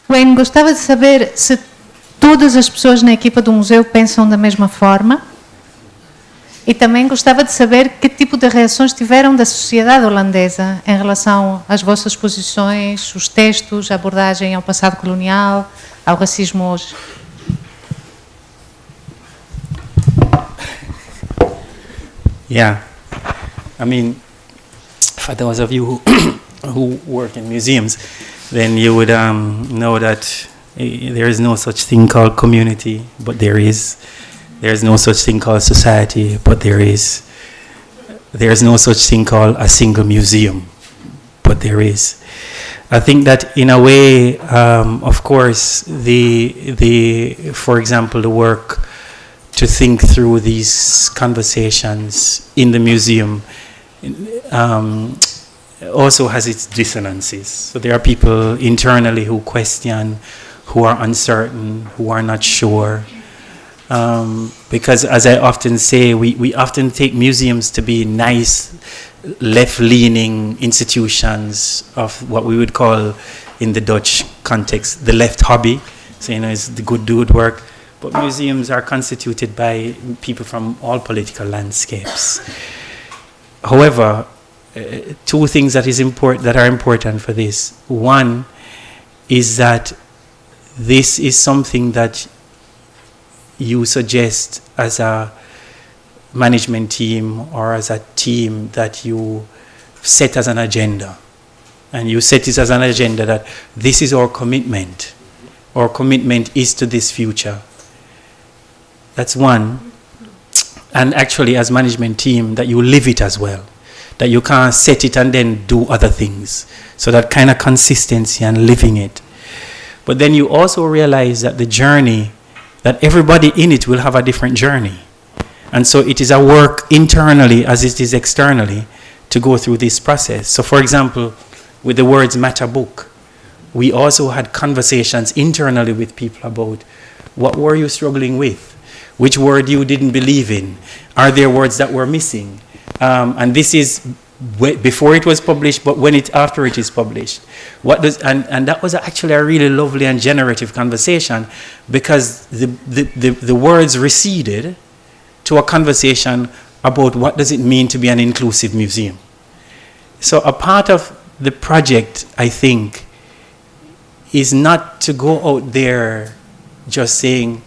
Wayne, gostava de saber se todas as pessoas na equipa do museu pensam da mesma forma e também gostava de saber que tipo de reações tiveram da sociedade holandesa em relação às vossas posições, os textos, a abordagem ao passado colonial, ao racismo hoje. Yeah, I mean, for those of you who work in museums, then you would know that there is no such thing called community, but there is. There is no such thing called society, but there is. There is no such thing called a single museum, but there is. I think that in a way, of course, for example, the work to think through these conversations in the museum also has its dissonances. So there are people internally who question, who are uncertain, who are not sure. Because as I often say, we often take museums to be nice, left-leaning institutions of what we would call, in the Dutch context, the left hobby. So, it's the good dude work. But museums are constituted by people from all political landscapes. However, two things that are important for this. One is that this is something that you suggest as a management team or as a team that you set as an agenda. And you set it as an agenda that this is our commitment. Our commitment is to this future. That's one. And actually, as management team, that you live it as well. That you can't set it and then do other things. So that kind of consistency and living it. But then you also realize that the journey, that everybody in it will have a different journey. And so it is a work internally as it is externally to go through this process. So for example, with the Words Matter book, we also had conversations internally with people about what were you struggling with? Which word you didn't believe in? Are there words that were missing? And this is before it was published, but after it is published. And that was actually a really lovely and generative conversation, because the words receded to a conversation about what does it mean to be an inclusive museum. So a part of the project, I think, is not to go out there just saying,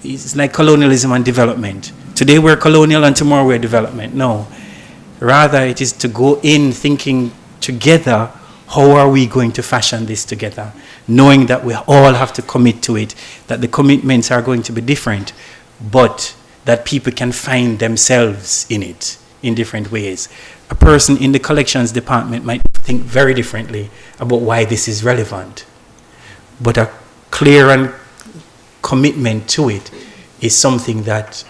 it's like colonialism and development. Today we're colonial and tomorrow we're development. No. Rather, it is to go in thinking together, how are we going to fashion this together? Knowing that we all have to commit to it, that the commitments are going to be different, but that people can find themselves in it in different ways. A person in the collections department might think very differently about why this is relevant. But a clear and commitment to it is something that,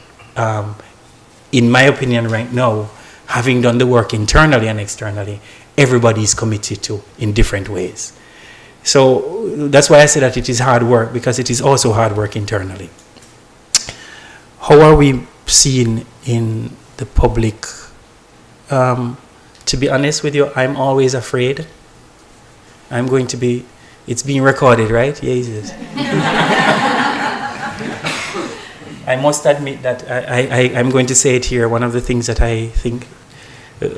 in my opinion right now, having done the work internally and externally, everybody is committed to in different ways. So that's why I say that it is hard work, because it is also hard work internally. How are we seen in the public? To be honest with you, I'm always afraid. It's being recorded, right? Jesus. I must admit that I'm going to say it here. One of the things that I think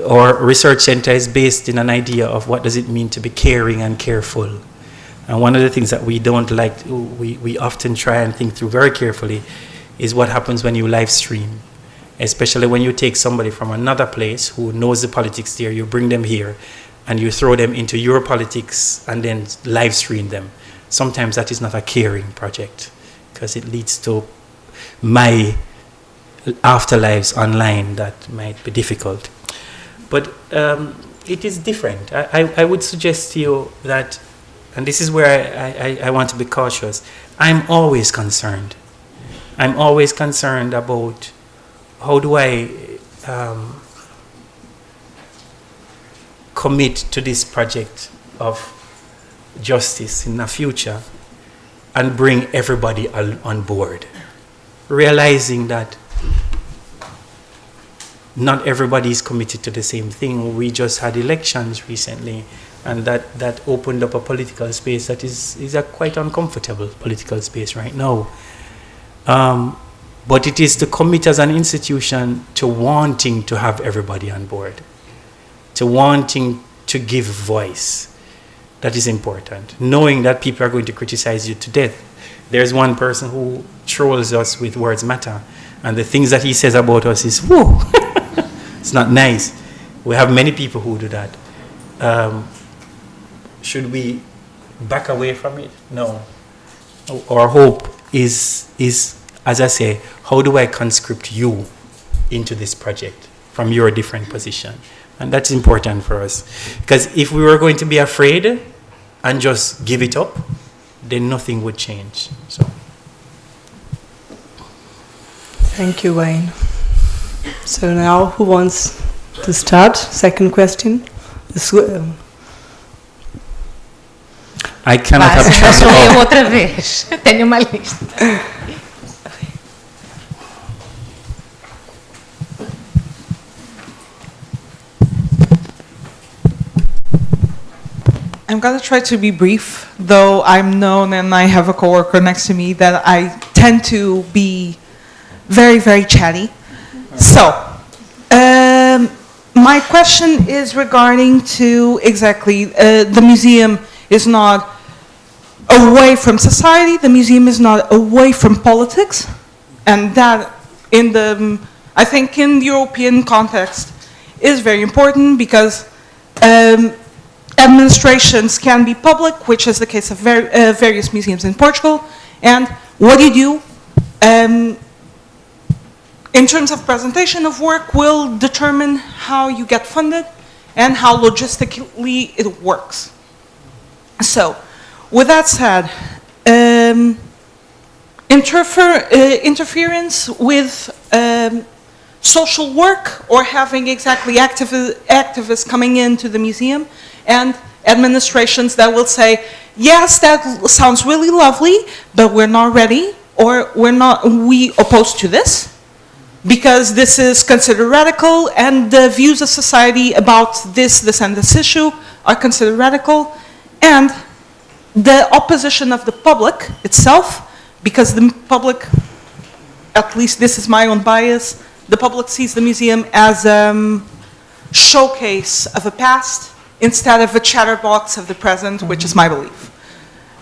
our research center is based in an idea of what does it mean to be caring and careful. And one of the things that we don't like, we often try and think through very carefully, is what happens when you live stream. Especially when you take somebody from another place who knows the politics there, you bring them here and you throw them into your politics and then live stream them. Sometimes that is not a caring project, because it leads to my afterlives online that might be difficult. But it is different. I would suggest to you that, and this is where I want to be cautious, I'm always concerned. I'm always concerned about how do I commit to this project of justice in the future and bring everybody on board, realizing that not everybody is committed to the same thing. We just had elections recently, And that opened up a political space that is a quite uncomfortable political space right now. But it is to commit as an institution to wanting to have everybody on board, to wanting to give voice. That is important. Knowing that people are going to criticize you to death. There's one person who trolls us with words matter, and the things that he says about us is, whoa, it's not nice. We have many people who do that. Should we back away from it? No. Our hope is, as I say, how do I conscript you into this project from your different position? And that's important for us. Because if we were going to be afraid and just give it up, then nothing would change. So. Thank you, Wayne. So now, who wants to start? Second question. I cannot have Sou eu outra vez. Tenho uma lista. I'm going to try to be brief, though I'm known and I have a coworker next to me that I tend to be very, very chatty. So, my question is regarding to exactly, the museum is not away from society, the museum is not away from politics, and that in the, I think in the European context is very important because administrations can be public, which is the case of various museums in Portugal, and what you do in terms of presentation of work will determine how you get funded and how logistically it works. So, with that said, interference with social work or having exactly activists coming into the museum and administrations that will say, yes, that sounds really lovely, but we're not ready, or we oppose to this because this is considered radical and the views of society about this and this issue are considered radical, and the opposition of the public itself, because the public, at least this is my own bias, the public sees the museum as a showcase of a past instead of a chatterbox of the present, which is my belief.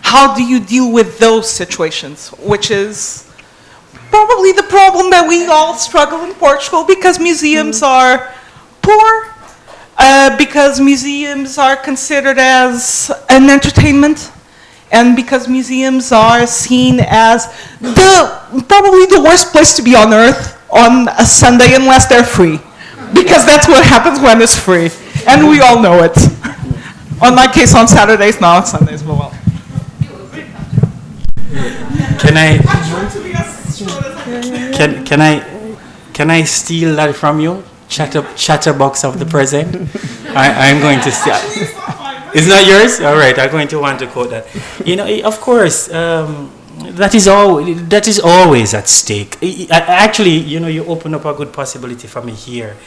How do you deal with those situations, which is probably the problem that we all struggle in Portugal because museums are poor, because museums are considered as an entertainment, and because museums are seen as probably the worst place to be on earth on a Sunday unless they're free. Because that's what happens when it's free. And we all know it. On my case on Saturdays, now it's Sundays, but well. Can I steal that from you? Chatterbox of the present? I'm going to steal. It's not yours? All right, I'm going to want to quote that. You know, of course, that is always at stake. Actually, you know, you open up a good possibility for me here.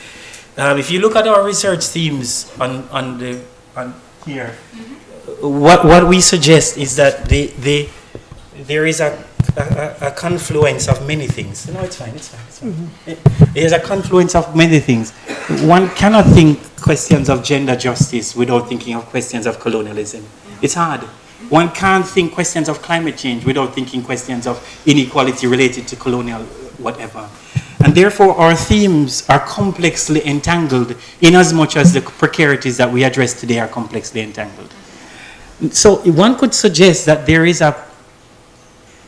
If you look at our research themes on here, what we suggest is that there is a confluence of many things. No, it's fine. There's a confluence of many things. One cannot think questions of gender justice without thinking of questions of colonialism. It's hard. One can't think questions of climate change without thinking questions of inequality related to colonial whatever. And therefore, our themes are complexly entangled in as much as the precarities that we address today are complexly entangled. So one could suggest that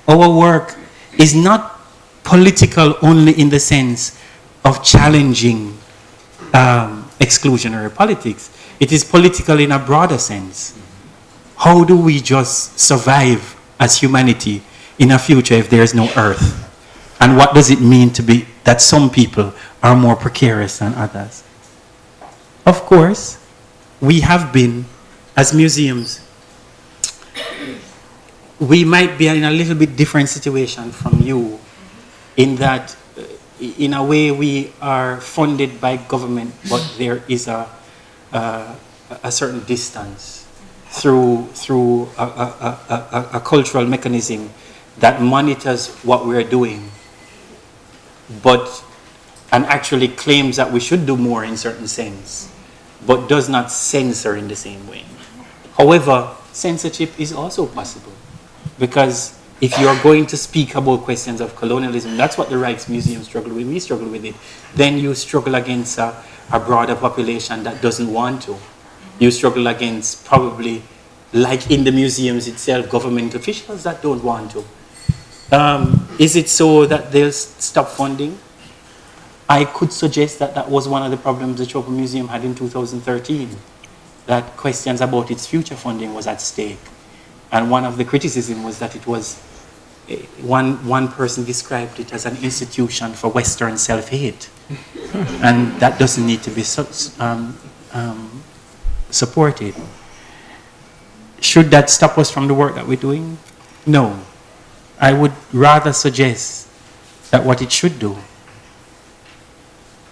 our work is not political only in the sense of challenging exclusionary politics. It is political in a broader sense. How do we just survive as humanity in a future if there is no earth? And what does it mean to be that some people are more precarious than others? Of course, we have been, as museums, we might be in a little bit different situation from you in that, in a way, we are funded by government, but there is a a certain distance through a cultural mechanism that monitors what we're doing, and actually claims that we should do more in certain sense, but does not censor in the same way. However, censorship is also possible, because if you're going to speak about questions of colonialism, that's what the Rijksmuseum struggle with, we struggle with it, then you struggle against a broader population that doesn't want to. You struggle against probably, like in the museums itself, government officials that don't want to. Is it so that they'll stop funding? I could suggest that that was one of the problems the Tropenmuseum had in 2013, that questions about its future funding was at stake. And one of the criticism was that it was, one person described it as an institution for Western self-hate. And that doesn't need to be supported. Should that stop us from the work that we're doing? No. I would rather suggest that what it should do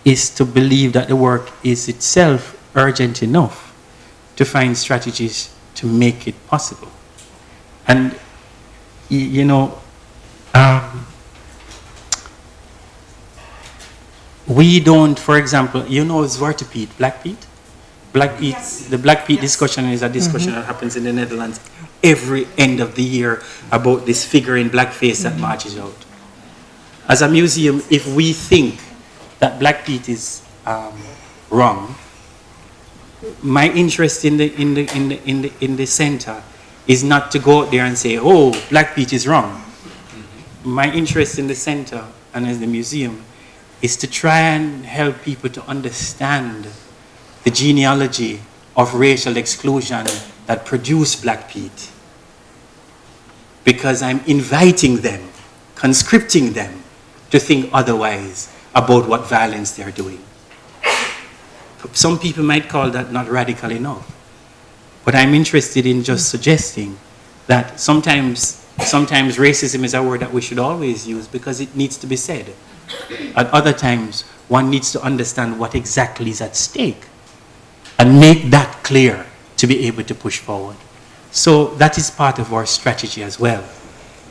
is to believe that the work is itself urgent enough to find strategies to make it possible. And, you know, we don't, for example, you know Zwarte Piet, Black Piet? Black Piet, the Black Piet discussion is a discussion that happens in the Netherlands every end of the year about this figure in blackface that marches out. As a museum, if we think that Black Piet is wrong, my interest in the center is not to go out there and say, oh, Black Piet is wrong. My interest in the center and as the museum is to try and help people to understand the genealogy of racial exclusion that produced Black Piet. Because I'm inviting them, conscripting them to think otherwise about what violence they're doing. Some people might call that not radical enough. But I'm interested in just suggesting that sometimes racism is a word that we should always use because it needs to be said. At other times, one needs to understand what exactly is at stake and make that clear to be able to push forward. So that is part of our strategy as well.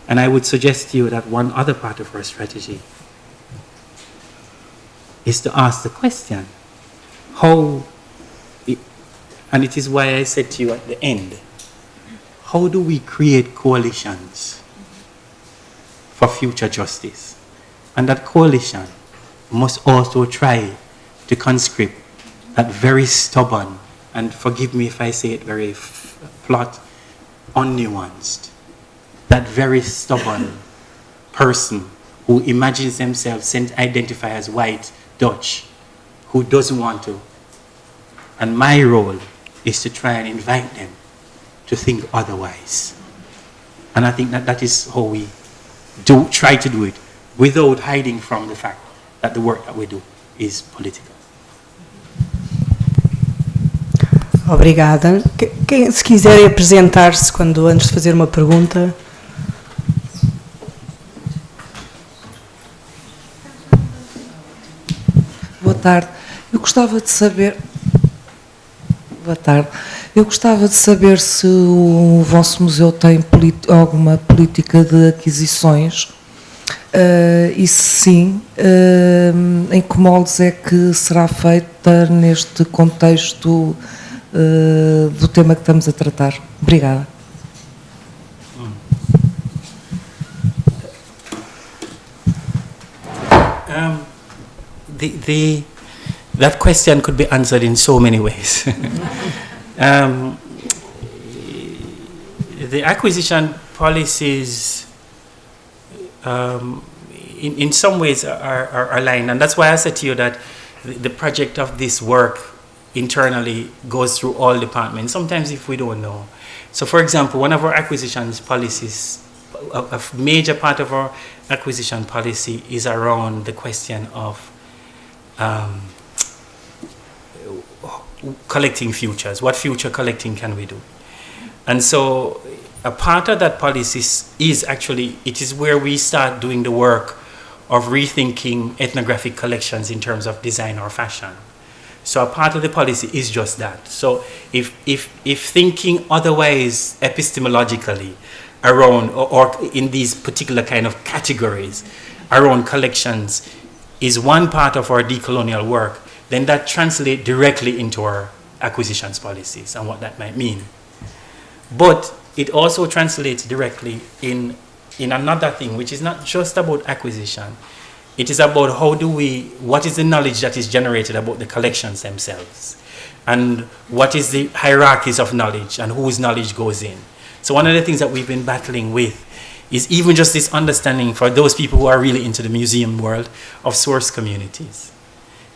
And I would suggest to you that one other part of our strategy is to ask the question, how, and it is why I said to you at the end, how do we create coalitions for future justice? And that coalition must also try to conscript that very stubborn, and forgive me if I say it very flat, unnuanced, that very stubborn person who imagines themselves identify as white, Dutch, who doesn't want to. And my role is to try and invite them to think otherwise. And I think that that is how we try to do it, without hiding from the fact that the work that we do is political. Obrigada. Quem, se quiser apresentar-se antes de fazer uma pergunta. Boa tarde. Eu gostava de saber. Boa tarde. Eu gostava de saber se o vosso museu tem alguma política de aquisições e se sim, em que moldes é que será feita neste contexto do tema que estamos a tratar. Obrigada. That question could be answered in so many ways. The acquisition policies in some ways are aligned, and that's why I said to you that the project of this work internally goes through all departments, sometimes if we don't know. So for example, one of our acquisitions policies, a major part of our acquisition policy is around the question of collecting futures. What future collecting can we do? And so a part of that policy is actually, it is where we start doing the work of rethinking ethnographic collections in terms of design or fashion. So a part of the policy is just that. So if thinking otherwise epistemologically around or in these particular kind of categories around collections is one part of our decolonial work, then that translates directly into our acquisitions policies and what that might mean. But it also translates directly in another thing, which is not just about acquisition. It is about what is the knowledge that is generated about the collections themselves, and what is the hierarchies of knowledge and whose knowledge goes in. So one of the things that we've been battling with is even just this understanding for those people who are really into the museum world of source communities.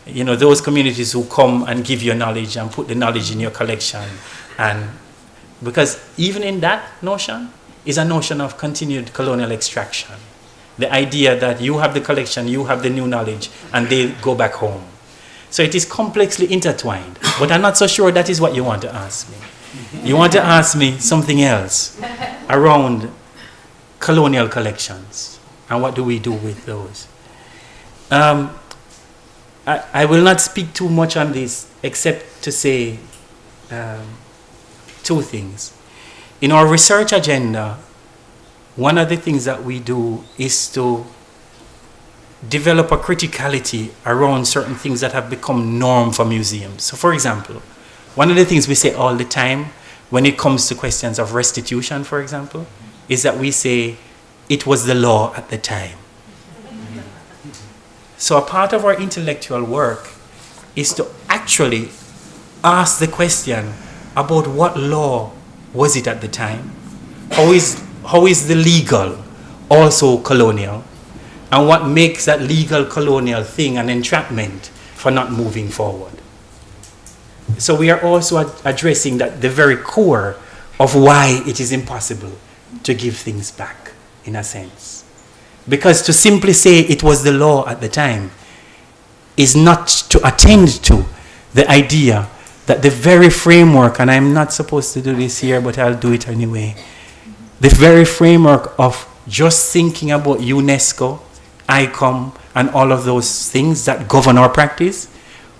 You know, those communities who come and give you knowledge and put the knowledge in your collection. And because even in that notion is a notion of continued colonial extraction. The idea that you have the collection, you have the new knowledge, and they go back home. So it is complexly intertwined, but I'm not so sure that is what you want to ask me. You want to ask me something else around colonial collections, and what do we do with those? I will not speak too much on this, except to say two things. In our research agenda, one of the things that we do is to develop a criticality around certain things that have become norm for museums. So for example, one of the things we say all the time when it comes to questions of restitution, for example, is that we say it was the law at the time. So a part of our intellectual work is to actually ask the question about what law was it at the time? How is the legal also colonial? And what makes that legal colonial thing an entrapment for not moving forward? So we are also addressing that the very core of why it is impossible to give things back, in a sense. Because to simply say it was the law at the time is not to attend to the idea that the very framework, and I'm not supposed to do this here, but I'll do it anyway, the very framework of just thinking about UNESCO, ICOM, and all of those things that govern our practice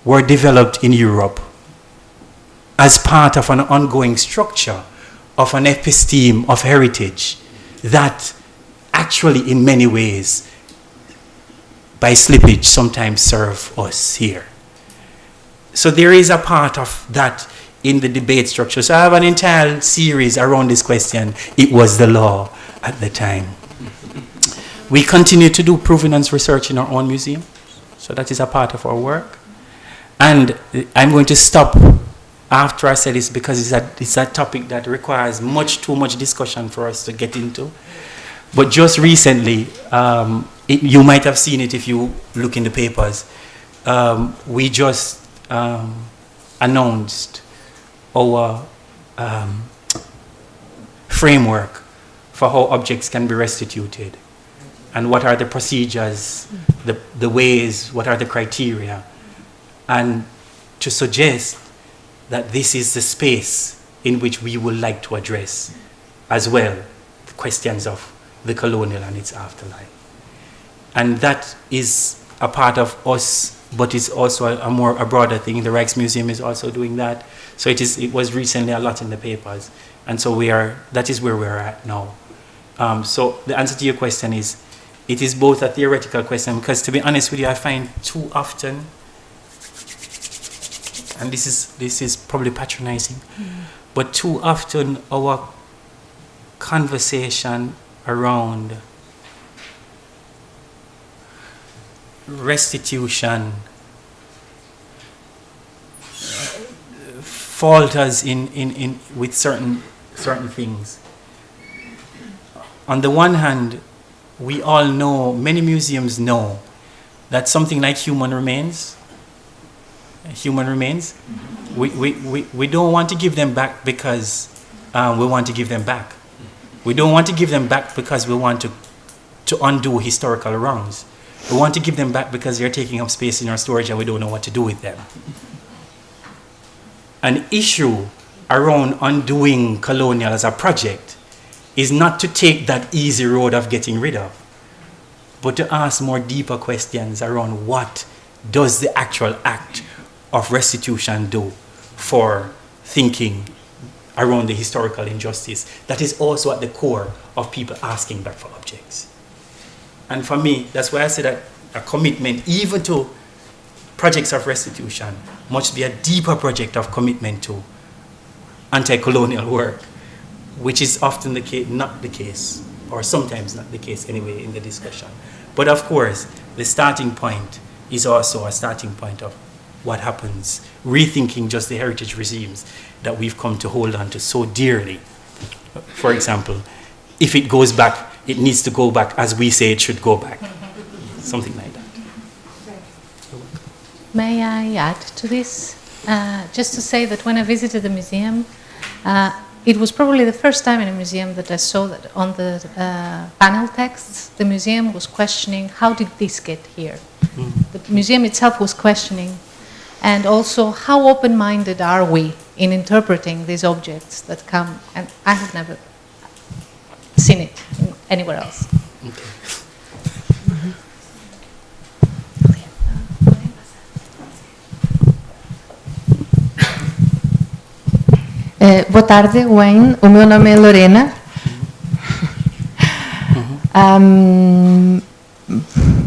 were developed in Europe as part of an ongoing structure of an episteme of heritage that actually in many ways, by slippage, sometimes serve us here. So there is a part of that in the debate structure. So I have an entire series around this question. It was the law at the time. We continue to do provenance research in our own museum. So that is a part of our work. And I'm going to stop after I say this because it's a topic that requires too much discussion for us to get into. But just recently, you might have seen it if you look in the papers, we just announced our framework for how objects can be restituted and what are the procedures, the ways, what are the criteria, and to suggest that this is the space in which we would like to address as well the questions of the colonial and its afterlife. And that is a part of us, but it's also a broader thing. The Rijksmuseum is also doing that. So it was recently a lot in the papers. And so that is where we're at now. So the answer to your question is, it is both a theoretical question, because to be honest with you, I find too often, and this is probably patronizing, but too often our conversation around restitution falters in with certain things. On the one hand, we all know, many museums know, that something like human remains, we don't want to give them back because we want to give them back. We don't want to give them back because we want to undo historical wrongs. We want to give them back because they're taking up space in our storage and we don't know what to do with them. An issue around undoing colonial as a project is not to take that easy road of getting rid of, but to ask more deeper questions around what does the actual act of restitution do for thinking around the historical injustice that is also at the core of people asking back for objects. And for me, that's why I say that a commitment even to projects of restitution must be a deeper project of commitment to anti-colonial work, which is often not the case, or sometimes not the case anyway in the discussion. But of course, the starting point is also a starting point of what happens, rethinking just the heritage regimes that we've come to hold on to so dearly. For example, if it goes back, it needs to go back as we say it should go back. Something like that. May I add to this? Just to say that when I visited the museum, it was probably the first time in a museum that I saw that on the panel texts, the museum was questioning, how did this get here? The museum itself was questioning, and also how open-minded are we in interpreting these objects that come, and I have never seen it anywhere else. Boa tarde, Wayne. O meu nome é Lorena.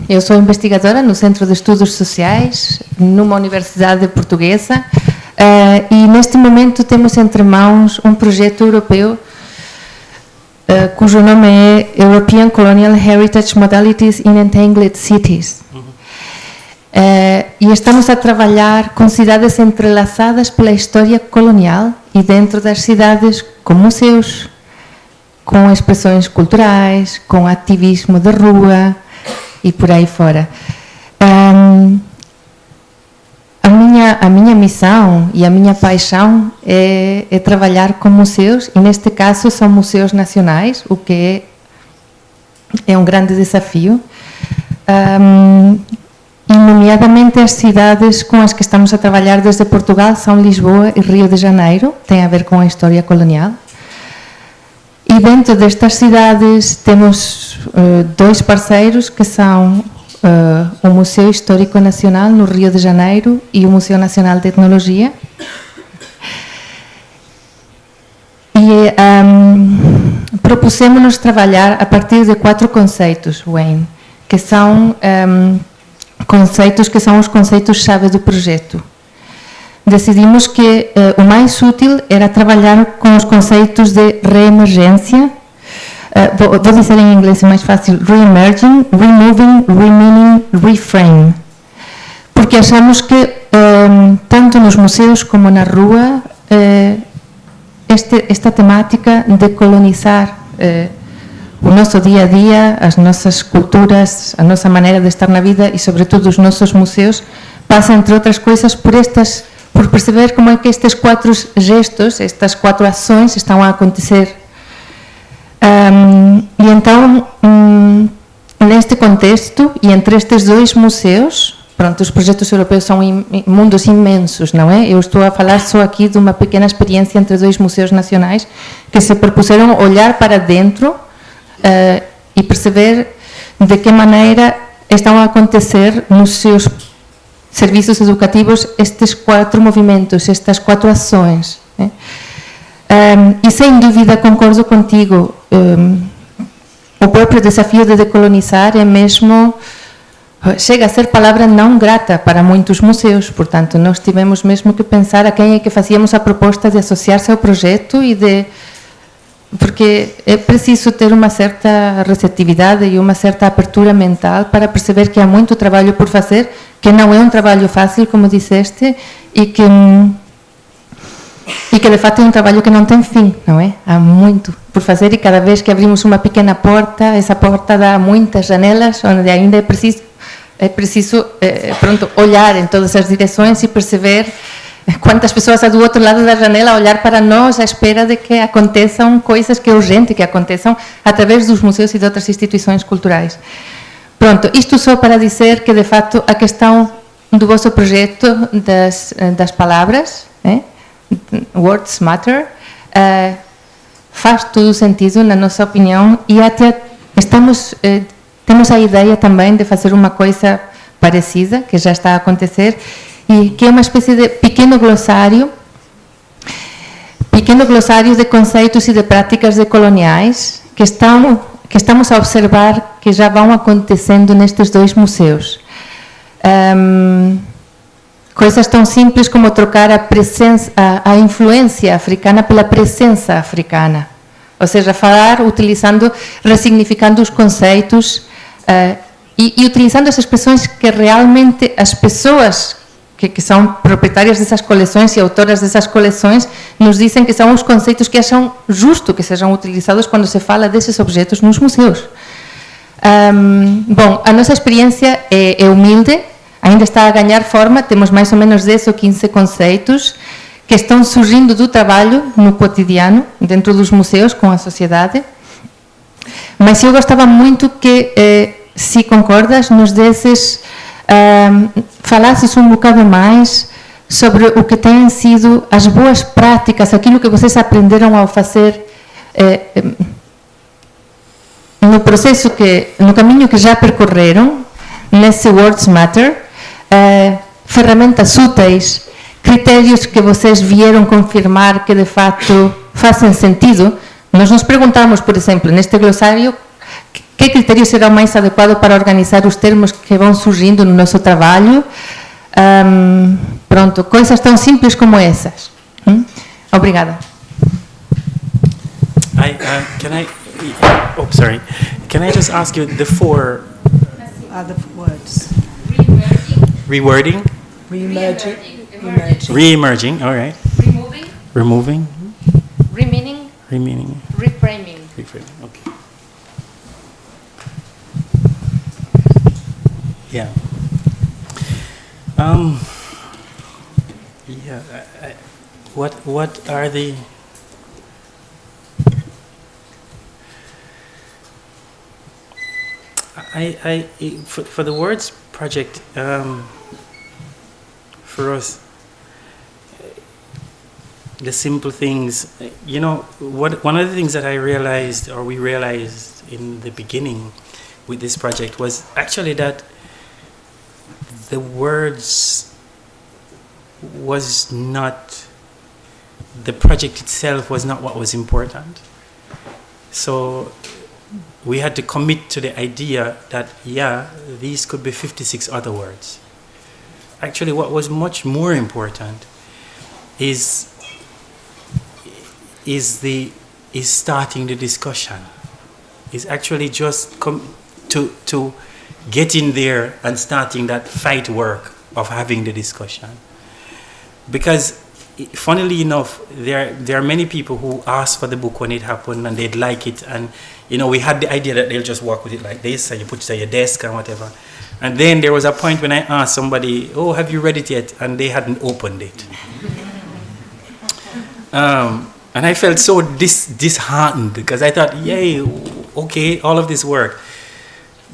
Eu sou investigadora no Centro de Estudos Sociais, numa universidade portuguesa, e neste momento temos entre mãos um projeto europeu cujo nome é European Colonial Heritage Modalities in Entangled Cities. E estamos a trabalhar com cidades entrelaçadas pela história colonial e dentro das cidades com museus, com expressões culturais, com ativismo de rua e por aí fora. A minha missão e a minha paixão é trabalhar com museus, e neste caso são museus nacionais, o que é um grande desafio. E nomeadamente as cidades com as que estamos a trabalhar desde Portugal são Lisboa e Rio de Janeiro, tem a ver com a história colonial. E dentro destas cidades temos dois parceiros que são o Museu Histórico Nacional no Rio de Janeiro e o Museu Nacional de Etnologia. E propusemos-nos trabalhar a partir de 4 conceitos, Wayne, que são conceitos que são os conceitos-chave do projeto. Decidimos que o mais útil era trabalhar com os conceitos de reemergência, vou dizer em inglês, é mais fácil, reemerging, removing, remeaning, reframe. Porque achamos que, tanto nos museus como na rua, esta temática de colonizar o nosso dia a dia, as nossas culturas, a nossa maneira de estar na vida e, sobretudo, os nossos museus, passa, entre outras coisas, por perceber como é que estes 4 gestos, estas 4 ações estão a acontecer. E então, neste contexto, e entre estes 2 museus, pronto, os projetos europeus são mundos imensos, não é? Eu estou a falar só aqui de uma pequena experiência entre 2 museus nacionais que se propuseram olhar para dentro e perceber de que maneira estão a acontecer nos seus serviços educativos estes 4 movimentos, estas 4 ações. E sem dúvida concordo contigo, o próprio desafio de decolonizar é mesmo, chega a ser palavra não grata para muitos museus, portanto nós tivemos mesmo que pensar a quem é que fazíamos a proposta de associar-se ao projeto porque é preciso ter uma certa receptividade e uma certa abertura mental para perceber que há muito trabalho por fazer, que não é um trabalho fácil, como disseste, e que de fato é um trabalho que não tem fim, não é? Há muito por fazer, e cada vez que abrimos uma pequena porta, essa porta dá muitas janelas onde ainda é preciso olhar em todas as direções e perceber quantas pessoas há do outro lado da janela a olhar para nós à espera de que aconteçam coisas que é urgente que aconteçam através dos museus e de outras instituições culturais. Pronto, isto só para dizer que de facto a questão do vosso projeto das palavras, words matter, faz todo sentido na nossa opinião, e até temos a ideia também de fazer uma coisa parecida, que já está a acontecer, e que é uma espécie de pequeno glossário de conceitos e de práticas decoloniais que estamos a observar que já vão acontecendo nestes dois museus. Coisas tão simples como trocar a influência africana pela presença africana. Ou seja, falar ressignificando os conceitos e utilizando as expressões que realmente as pessoas que são proprietárias dessas coleções e autoras dessas coleções nos dizem que são os conceitos que acham justo que sejam utilizados quando se fala desses objetos nos museus. Bom, a nossa experiência é humilde, ainda está a ganhar forma, temos mais ou menos 10 ou 15 conceitos que estão surgindo do trabalho no cotidiano, dentro dos museus, com a sociedade. Mas eu gostava muito que, se concordas, nos desses, falasses um bocado mais sobre o que têm sido as boas práticas, aquilo que vocês aprenderam ao fazer no processo no caminho que já percorreram, nesse Words Matter, ferramentas úteis, critérios que vocês vieram confirmar que de fato fazem sentido. Nós nos perguntamos, por exemplo, neste glossário, que critério será o mais adequado para organizar os termos que vão surgindo no nosso trabalho. Pronto, coisas tão simples como essas. Obrigada. Can I just ask you the 4 Other words. rewording? Re-emerging. Re-emerging, all right. Removing. Remeaning. Reframing. Okay. Yeah. What are the for the Words project, for us, the simple things, one of the things that we realized in the beginning with this project was actually that the words was not, the project itself was not what was important. So we had to commit to the idea that, these could be 56 other words. Actually, what was much more important is starting the discussion. Is actually just to get in there and starting that fight work of having the discussion. Because funnily enough, there are many people who ask for the book when it happened and they'd like it, and we had the idea that they'll just work with it like this and you put it on your desk and whatever. And then there was a point when I asked somebody, "Oh, have you read it yet?" And they hadn't opened it. And I felt so disheartened because I thought, yay, okay, all of this work.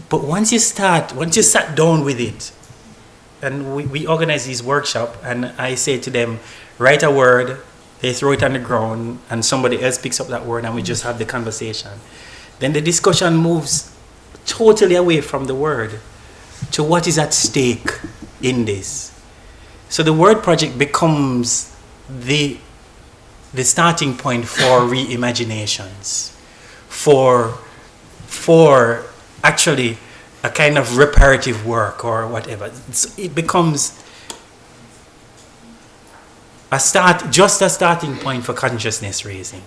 But once you sat down with it, and we organize these workshops, and I say to them, write a word, they throw it on the ground, and somebody else picks up that word, and we just have the conversation. Then the discussion moves totally away from the word to what is at stake in this. So the word project becomes the starting point for reimaginations, for actually a kind of reparative work or whatever. So it becomes just a starting point for consciousness raising.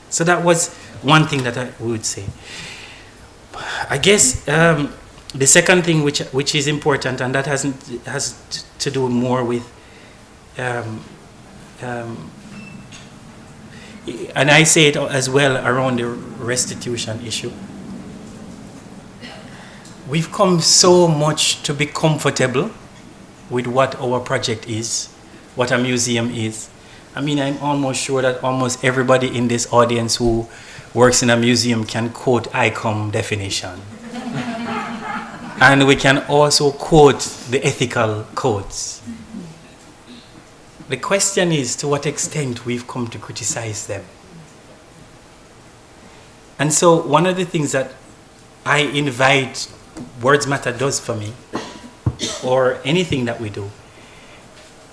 So that was one thing that I would say. I guess the second thing which is important, and that has to do more with and I say it as well around the restitution issue. We've come so much to be comfortable with what our project is, what a museum is. I mean, I'm almost sure that almost everybody in this audience who works in a museum can quote ICOM definition. And we can also quote the ethical codes. The question is to what extent we've come to criticize them. And so one of the things that I invite Words Matter does for me, or anything that we do,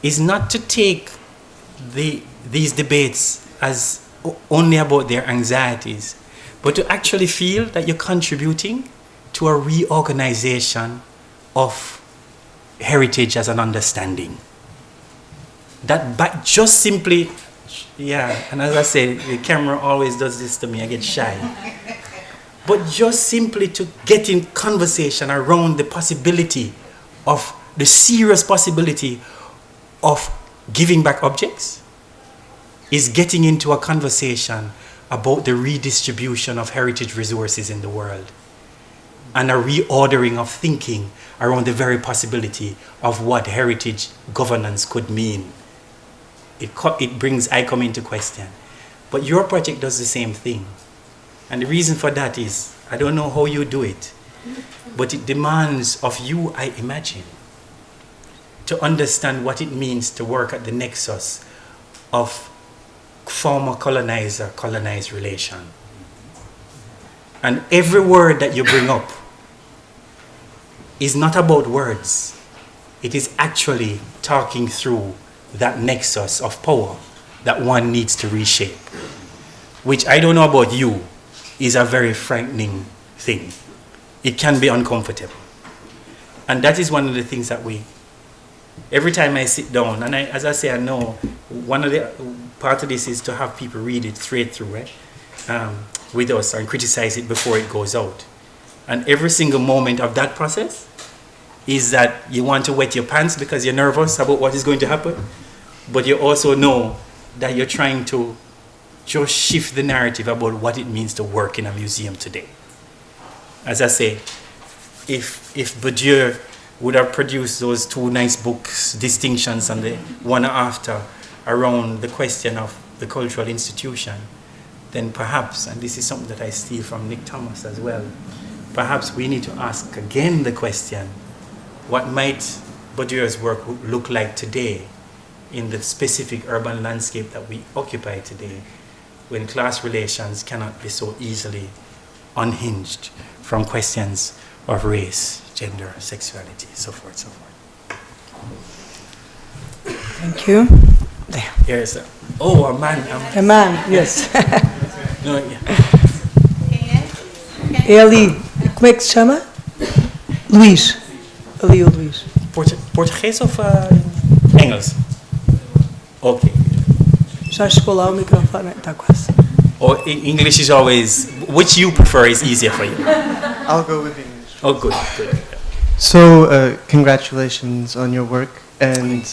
is not to take these debates as only about their anxieties, but to actually feel that you're contributing to a reorganization of heritage as an understanding. That just simply, yeah, and as I say, the camera always does this to me, I get shy. But just simply to get in conversation around the possibility of, the serious possibility of giving back objects is getting into a conversation about the redistribution of heritage resources in the world and a reordering of thinking around the very possibility of what heritage governance could mean. It brings ICOM into question. But your project does the same thing. And the reason for that is, I don't know how you do it, but it demands of you, I imagine, to understand what it means to work at the nexus of former colonizer-colonized relation. And every word that you bring up is not about words. It is actually talking through that nexus of power that one needs to reshape, which I don't know about you, is a very frightening thing. It can be uncomfortable. And that is one of the things that every time I sit down, and as I say, I know part of this is to have people read it straight through, right? With us and criticize it before it goes out. And every single moment of that process is that you want to wet your pants because you're nervous about what is going to happen, but you also know that you're trying to just shift the narrative about what it means to work in a museum today. As I say, if Bourdieu would have produced those two nice books, Distinctions and the one after, around the question of the cultural institution, then perhaps, and this is something that I steal from Nick Thomas as well, perhaps we need to ask again the question, what might Bourdieu's work look like today in the specific urban landscape that we occupy today, when class relations cannot be so easily unhinged from questions of race, gender, sexuality, so forth, so forth. Thank you. There. Here's a man. A man, yes. No, yeah. É ali. Como é que se chama? Luís. Ali o Luís. Português ou Engels? Ok. Já chegou lá o microfone? Está quase. Or English is always, which you prefer is easier for you? I'll go with English. Oh, good, good. So, congratulations on your work. And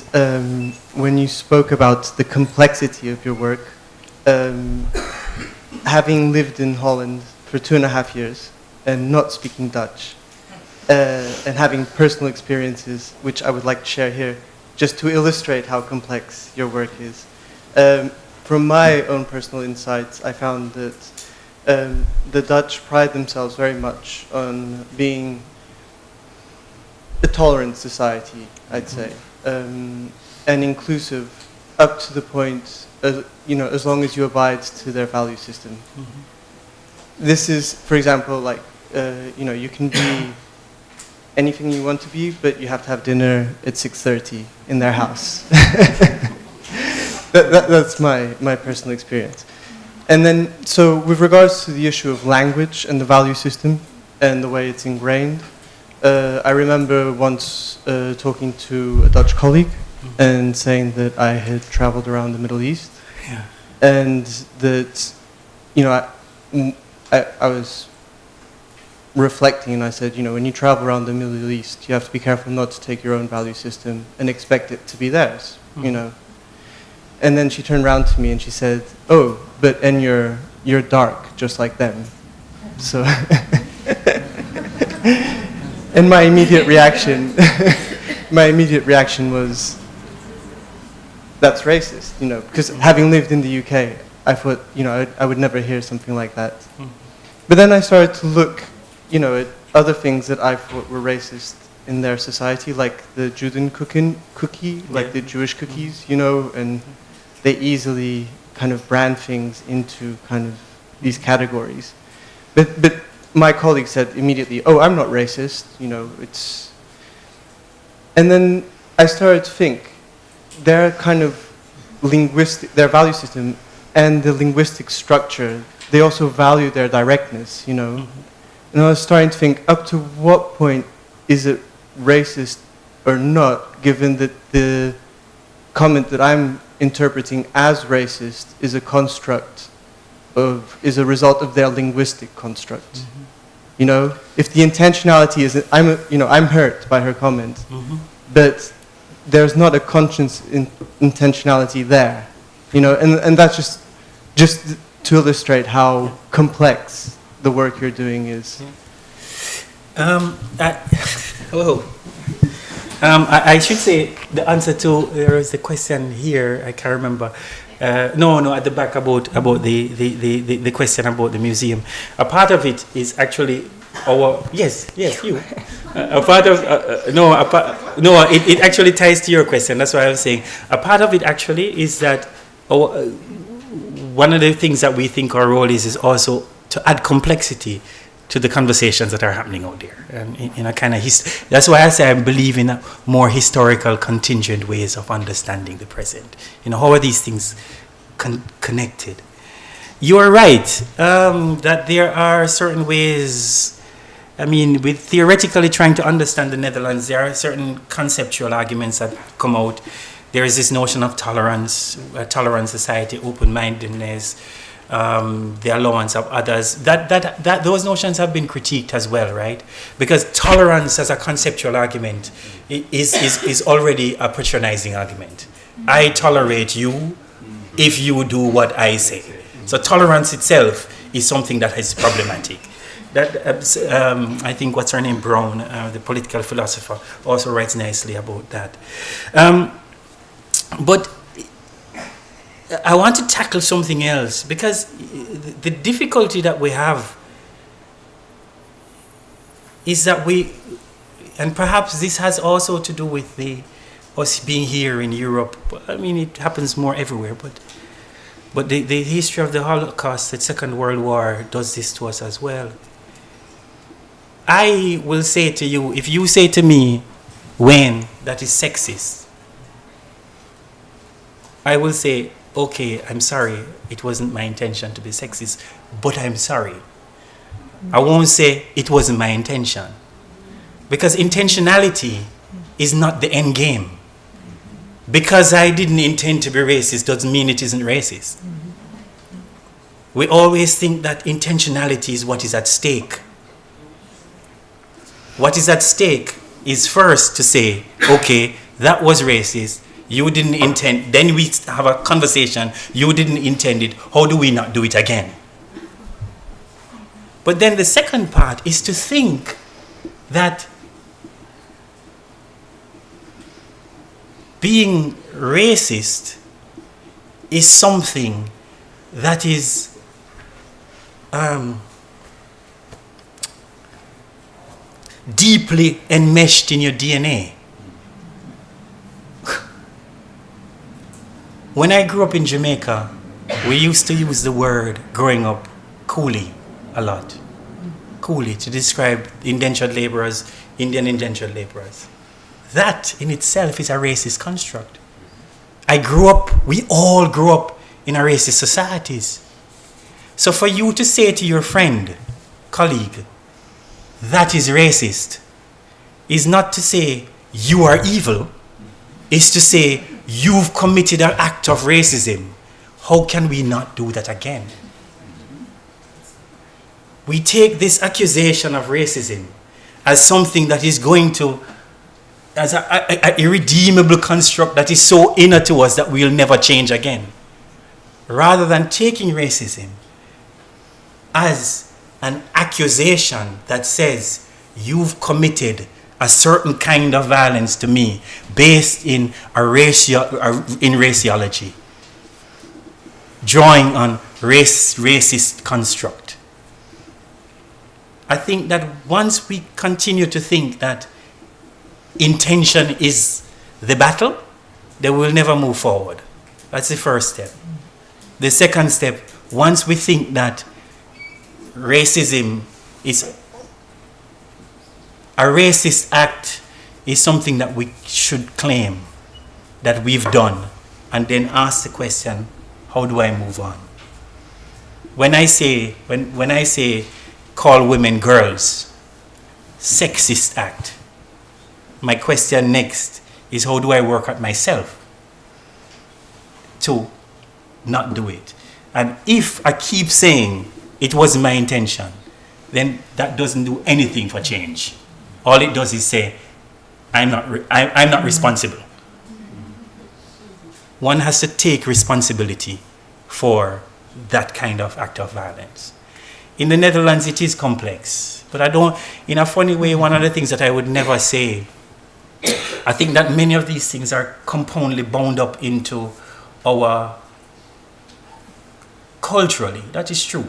when you spoke about the complexity of your work, having lived in Holland for 2.5 years and not speaking Dutch, and having personal experiences, which I would like to share here, just to illustrate how complex your work is. From my own personal insights, I found that the Dutch pride themselves very much on being a tolerant society, I'd say, and inclusive up to the point, as long as you abide to their value system. Mm-hmm. This is, for example, like, you can be anything you want to be, but you have to have dinner at 6:30 in their house. That's my personal experience. And then, so with regards to the issue of language and the value system and the way it's ingrained, I remember once talking to a Dutch colleague and saying that I had traveled around the Middle East, Yeah. and that, I was reflecting, and I said, when you travel around the Middle East, you have to be careful not to take your own value system and expect it to be theirs, And then she turned around to me and she said, "Oh, and you're dark, just like them." So, and my immediate reaction was, that's racist, because having lived in the UK, I thought, I would never hear something like that. But then I started to look, at other things that I thought were racist in their society, like the Juden cookie, like the Jewish cookies, and they easily kind of brand things into kind of these categories. But my colleague said immediately, "Oh, I'm not racist, it's..." And then I started to think, their kind of linguistic, their value system and the linguistic structure, they also value their directness, you know. And I was starting to think, up to what point is it racist or not, given that the comment that I'm interpreting as racist is a construct of, is a result of their linguistic construct. Mm-hmm. You know, if the intentionality is, I'm hurt by her comment, mm-hmm. but there's not a conscious intentionality there, you know, and that's just to illustrate how complex the work you're doing is. I should say the answer to, there is a question here, I can't remember. No, at the back about the question about the museum. A part of it is actually our, yes, you. A part of, it actually ties to your question, that's why I was saying. A part of it actually is that one of the things that we think our role is also to add complexity to the conversations that are happening out there. And in a kind of that's why I say I believe in a more historical, contingent ways of understanding the present. You know, how are these things connected? You are right that there are certain ways. I mean, with theoretically trying to understand the Netherlands, there are certain conceptual arguments that come out. There is this notion of tolerance, a tolerant society, open-mindedness, the allowance of others. That those notions have been critiqued as well, right? Because tolerance as a conceptual argument is already a patronizing argument. I tolerate you if you do what I say. So tolerance itself is something that is problematic. That I think what's her name, Brown, the political philosopher, also writes nicely about that. But I want to tackle something else, because the difficulty that we have is that and perhaps this has also to do with us being here in Europe. I mean, it happens more everywhere, but the history of the Holocaust, the Second World War, does this to us as well. I will say to you, if you say to me, Wayne, that is sexist, I will say, okay, I'm sorry, it wasn't my intention to be sexist, but I'm sorry. I won't say it wasn't my intention, because intentionality is not the end game. Because I didn't intend to be racist doesn't mean it isn't racist. We always think that intentionality is what is at stake. What is at stake is first to say, okay, that was racist, you didn't intend, then we have a conversation, you didn't intend it, how do we not do it again? But then the second part is to think that being racist is something that is deeply enmeshed in your DNA. When I grew up in Jamaica, we used to use the word, growing up, coolie a lot. Coolie, to describe indentured laborers, Indian indentured laborers. That in itself is a racist construct. We all grew up in a racist societies. So for you to say to your friend, colleague, that is racist, is not to say you are evil, is to say you've committed an act of racism. How can we not do that again? We take this accusation of racism as something that is going to, as an irredeemable construct that is so inner to us that we'll never change again. Rather than taking racism as an accusation that says you've committed a certain kind of violence to me based in raciology, drawing on racist construct. I think that once we continue to think that intention is the battle, then we'll never move forward. That's the first step. The second step, once we think that racism is a racist act is something that we should claim, that we've done and then ask the question, how do I move on? When I say call women girls, sexist act, my question next is how do I work at myself to not do it? And if I keep saying it wasn't my intention, then that doesn't do anything for change. All it does is say, I'm not responsible. One has to take responsibility for that kind of act of violence. In the Netherlands, it is complex, but in a funny way, one of the things that I would never say, I think that many of these things are compoundly bound up into our culturally. That is true.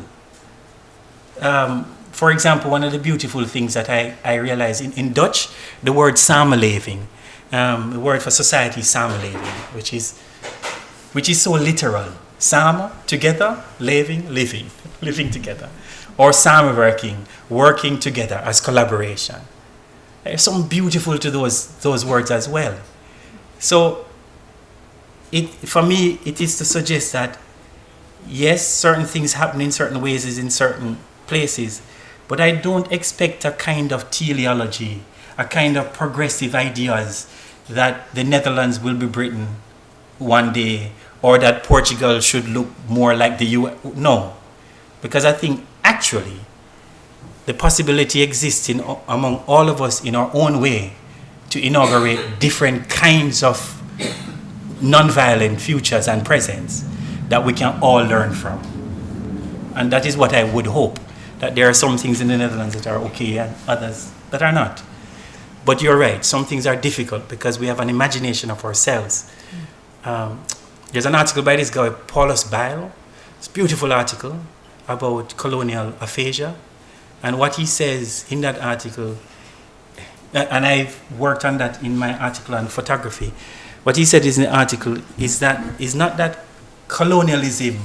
For example, one of the beautiful things that I realize in Dutch, the word samenleving, the word for society is samenleving, which is so literal. Samen, together, living together. Or samenwerking, working together as collaboration. There's something beautiful to those words as well. So, for me, it is to suggest that, yes, certain things happen in certain ways in certain places, but I don't expect a kind of teleology, a kind of progressive ideas that the Netherlands will be Britain one day, or that Portugal should look more like the US. No, because I think actually the possibility exists among all of us in our own way to inaugurate different kinds of non-violent futures and presents that we can all learn from. And that is what I would hope, that there are some things in the Netherlands that are okay and others that are not. But you're right, some things are difficult because we have an imagination of ourselves. There's an article by this guy, Paulus Byle. It's a beautiful article about colonial aphasia. And what he says in that article, and I've worked on that in my article on photography, what he said in the article is not that colonialism,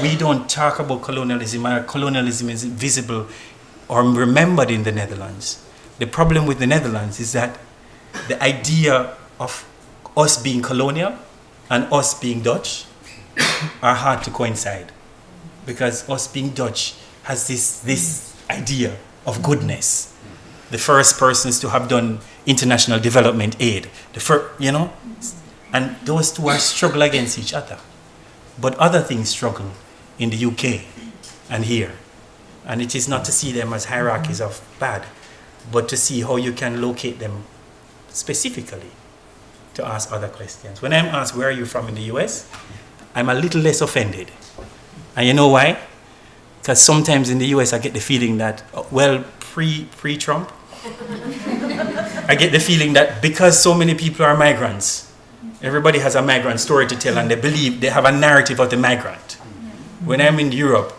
we don't talk about colonialism, or colonialism is visible or remembered in the Netherlands. The problem with the Netherlands is that the idea of us being colonial and us being Dutch are hard to coincide, because us being Dutch has this idea of goodness. The first persons to have done international development aid, and those two are struggle against each other. But other things struggle in the UK and here. And it is not to see them as hierarchies of bad, but to see how you can locate them specifically to ask other questions. When I'm asked, where are you from in the US? I'm a little less offended. And you know why? Because sometimes in the US I get the feeling that, pre-Trump, I get the feeling that because so many people are migrants, everybody has a migrant story to tell and they believe they have a narrative of the migrant. When I'm in Europe,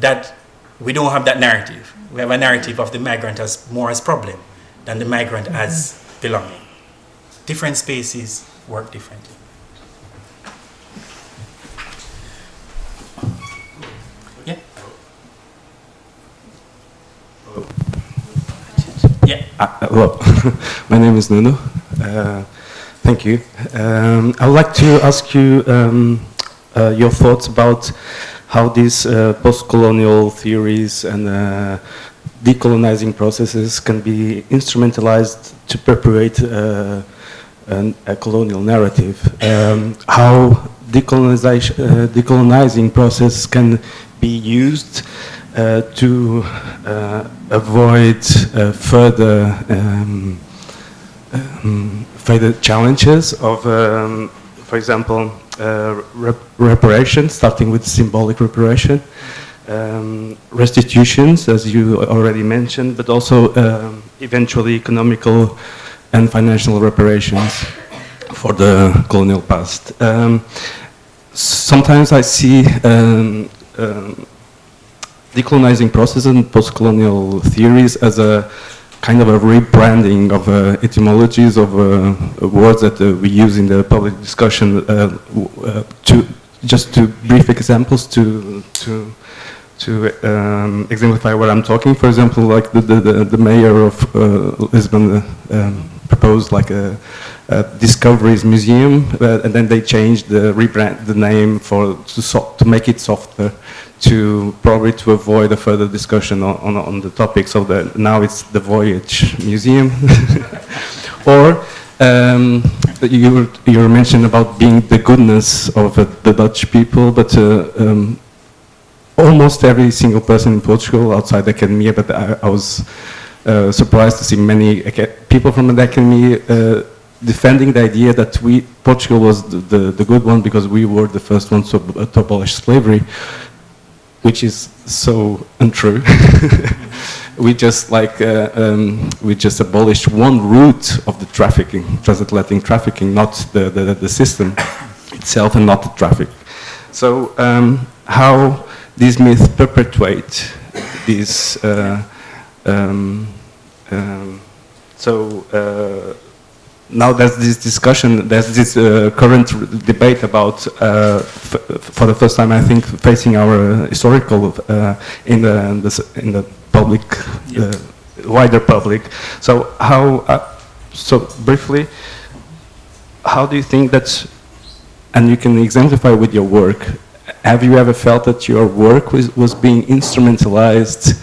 that we don't have that narrative. We have a narrative of the migrant as more as problem than the migrant as belonging. Different spaces work differently. Yeah? Yeah. Hello, my name is Nuno. Thank you. I would like to ask you your thoughts about how these post-colonial theories and decolonizing processes can be instrumentalized to perpetuate a colonial narrative. How decolonizing process can be used to avoid further challenges of, for example, reparation, starting with symbolic reparation, restitutions, as you already mentioned, but also eventually economical and financial reparations for the colonial past. Sometimes I see decolonizing process and post-colonial theories as a kind of a rebranding of etymologies of words that we use in the public discussion. Just two brief examples to exemplify what I'm talking. For example, like the mayor of Lisbon, proposed like a Discoveries Museum, and then they changed the name to make it softer, to probably to avoid a further discussion on the topic. So now it's the Voyage Museum. Or you were mentioning about being the goodness of the Dutch people, but almost every single person in Portugal outside academia, but I was surprised to see many people from the academy defending the idea that Portugal was the good one because we were the first ones to abolish slavery, which is so untrue. We just abolished one route of the trafficking, transatlantic trafficking, not the system itself and not the traffic. So how these myths perpetuate these now there's this discussion, there's this current debate about, for the first time I think, facing our historical in the public, wider public. So so briefly, how do you think that, and you can exemplify with your work, have you ever felt that your work was being instrumentalized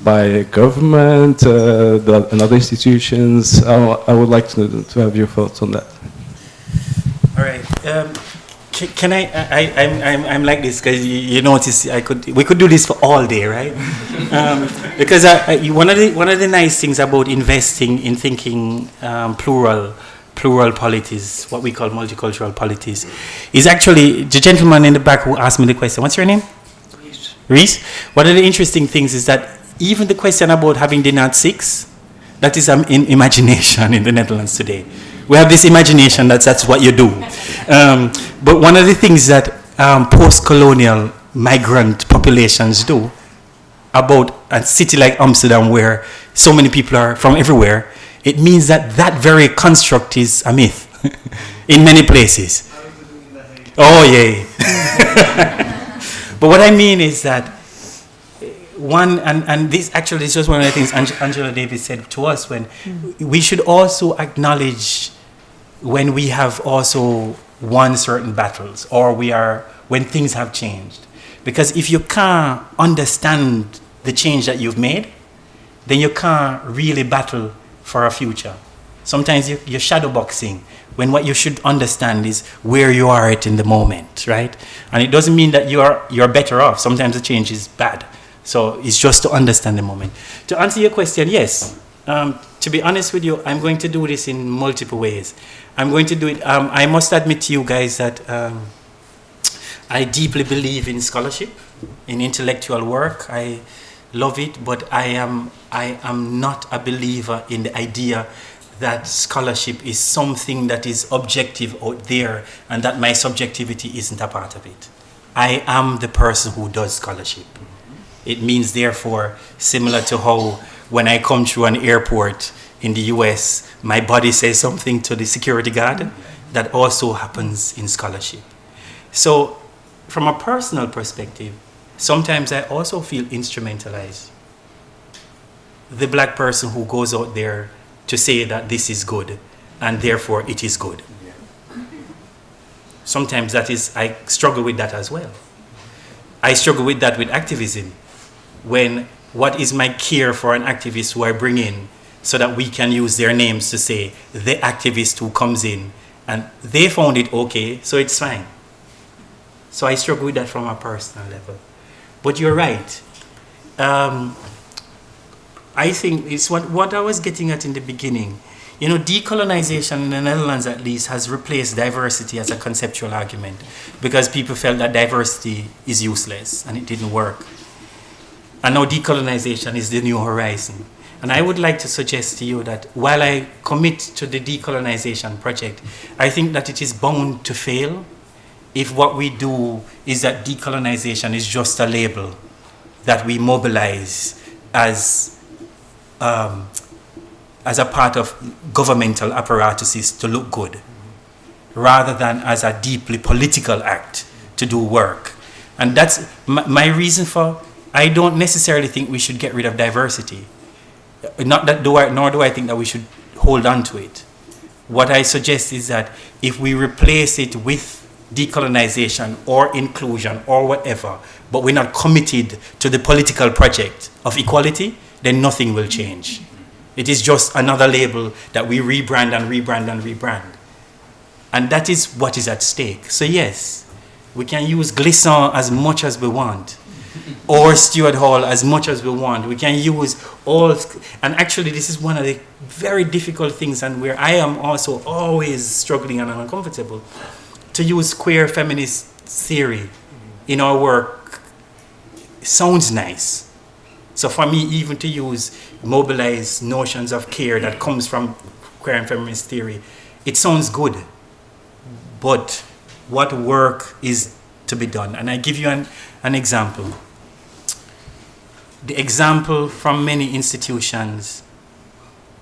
by government and other institutions? I would like to have your thoughts on that. All right. Can I'm like this because you notice we could do this for all day, right? Because one of the nice things about investing in thinking plural polities, what we call multicultural polities, is actually the gentleman in the back who asked me the question. What's your name? Reese? One of the interesting things is that even the question about having dinner at 6, that is in imagination in the Netherlands today. We have this imagination that's what you do. But one of the things that post-colonial migrant populations do about a city like Amsterdam where so many people are from everywhere, it means that very construct is a myth in many places. Oh, yeah. But what I mean is that this actually is just one of the things Angela Davis said to us, when we should also acknowledge when we have also won certain battles or when things have changed. Because if you can't understand the change that you've made, then you can't really battle for a future. Sometimes you're shadow boxing when what you should understand is where you are at in the moment, right? And it doesn't mean that you're better off. Sometimes the change is bad. So it's just to understand the moment. To answer your question, yes. To be honest with you, I'm going to do this in multiple ways. I'm going to do it. I must admit to you guys that I deeply believe in scholarship, in intellectual work. I love it, but I am not a believer in the idea that scholarship is something that is objective out there and that my subjectivity isn't a part of it. I am the person who does scholarship. It means, therefore, similar to how when I come through an airport in the US, my body says something to the security guard, that also happens in scholarship. So, from a personal perspective, sometimes I also feel instrumentalized. The black person who goes out there to say that this is good, and therefore it is good. Sometimes I struggle with that as well. I struggle with that with activism. When what is my care for an activist who I bring in so that we can use their names to say the activist who comes in and they found it okay, so it's fine. So I struggle with that from a personal level. But you're right. I think it's what I was getting at in the beginning. You know, decolonization in the Netherlands at least has replaced diversity as a conceptual argument because people felt that diversity is useless and it didn't work. And now decolonization is the new horizon. And I would like to suggest to you that while I commit to the decolonization project, I think that it is bound to fail if what we do is that decolonization is just a label that we mobilize as a part of governmental apparatuses to look good, rather than as a deeply political act to do work. And that's my reason for, I don't necessarily think we should get rid of diversity. Nor do I think that we should hold on to it. What I suggest is that if we replace it with decolonization or inclusion or whatever, but we're not committed to the political project of equality, then nothing will change. It is just another label that we rebrand and rebrand and rebrand. And that is what is at stake. So yes, we can use Glisson as much as we want, or Stuart Hall as much as we want. We can use all, and actually this is one of the very difficult things, and where I am also always struggling and uncomfortable, to use queer feminist theory in our work sounds nice. So for me, even to use mobilized notions of care that comes from queer and feminist theory, it sounds good. But what work is to be done? And I give you an example. The example from many institutions,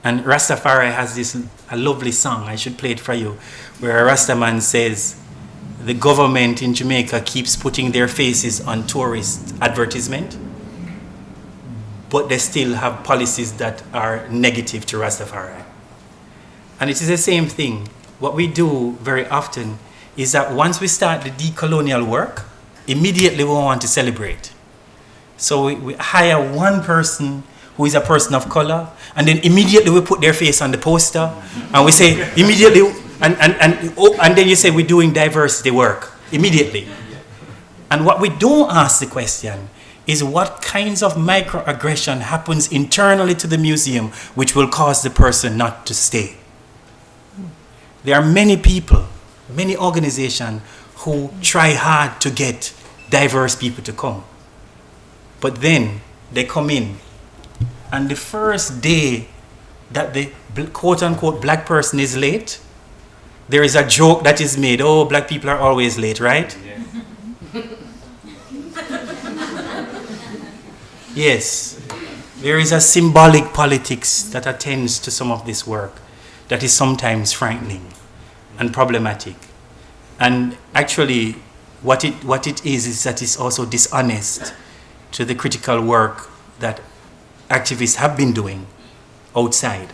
and Rastafari has a lovely song, I should play it for you, where a Rastaman says, the government in Jamaica keeps putting their faces on tourist advertisement, but they still have policies that are negative to Rastafari. And it is the same thing. What we do very often is that once we start the decolonial work, immediately we want to celebrate. So we hire one person who is a person of color, and then immediately we put their face on the poster, and we say immediately, and then you say we're doing diversity work immediately. And what we don't ask the question is what kinds of microaggression happens internally to the museum which will cause the person not to stay. There are many people, many organizations who try hard to get diverse people to come. But then they come in, and the first day that the quote-unquote black person is late, there is a joke that is made, oh, black people are always late, right? Yeah. Yes, there is a symbolic politics that attends to some of this work that is sometimes frightening and problematic. And actually, what it is that it's also dishonest to the critical work that activists have been doing outside.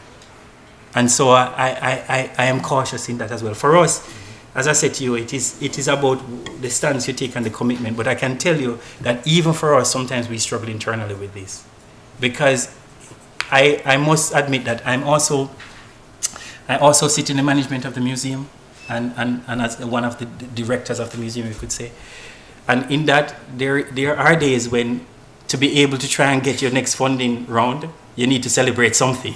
And so I am cautious in that as well. For us, as I said to you, it is about the stance you take and the commitment. But I can tell you that even for us, sometimes we struggle internally with this. Because I must admit that I also sit in the management of the museum and as one of the directors of the museum, you could say. And in that, there are days when to be able to try and get your next funding round, you need to celebrate something.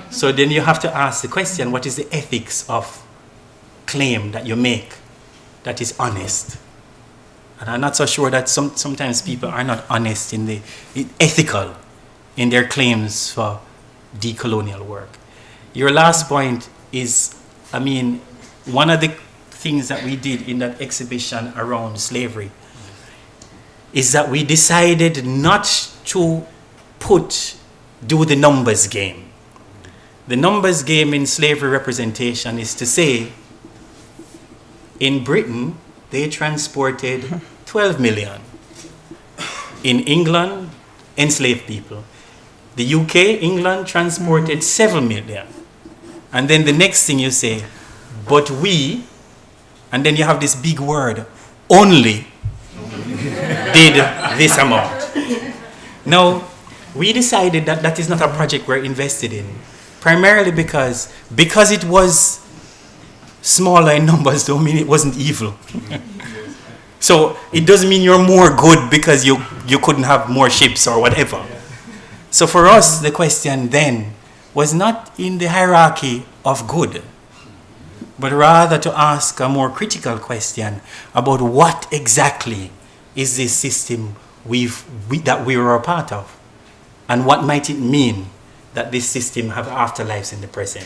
So then you have to ask the question, what is the ethics of claim that you make that is honest? And I'm not so sure that sometimes people are not honest ethical in their claims for decolonial work. Your last point is, I mean, one of the things that we did in that exhibition around slavery is that we decided not to do the numbers game. The numbers game in slavery representation is to say, in Britain, they transported 12 million. In England, enslaved people. The UK, England transported 7 million. And then the next thing you say, but we, and then you have this big word, only did this amount. Now, we decided that that is not a project we're invested in, primarily because it was smaller in numbers don't mean it wasn't evil. So it doesn't mean you're more good because you couldn't have more ships or whatever. So for us, the question then was not in the hierarchy of good, but rather to ask a more critical question about what exactly is this system that we were a part of, and what might it mean that this system have afterlives in the present.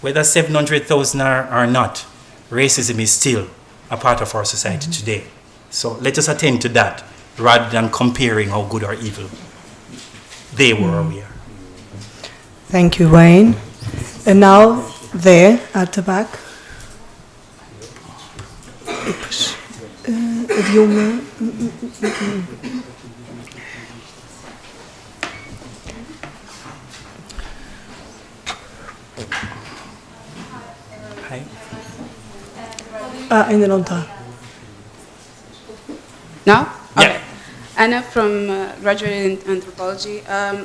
Whether 700,000 or not, racism is still a part of our society today. So let us attend to that rather than comparing how good or evil they were or we are. Thank you, Wayne. And now, there, at the back. Havia uma... Ainda não está. Now? Yeah. Okay. Anna from graduated in anthropology.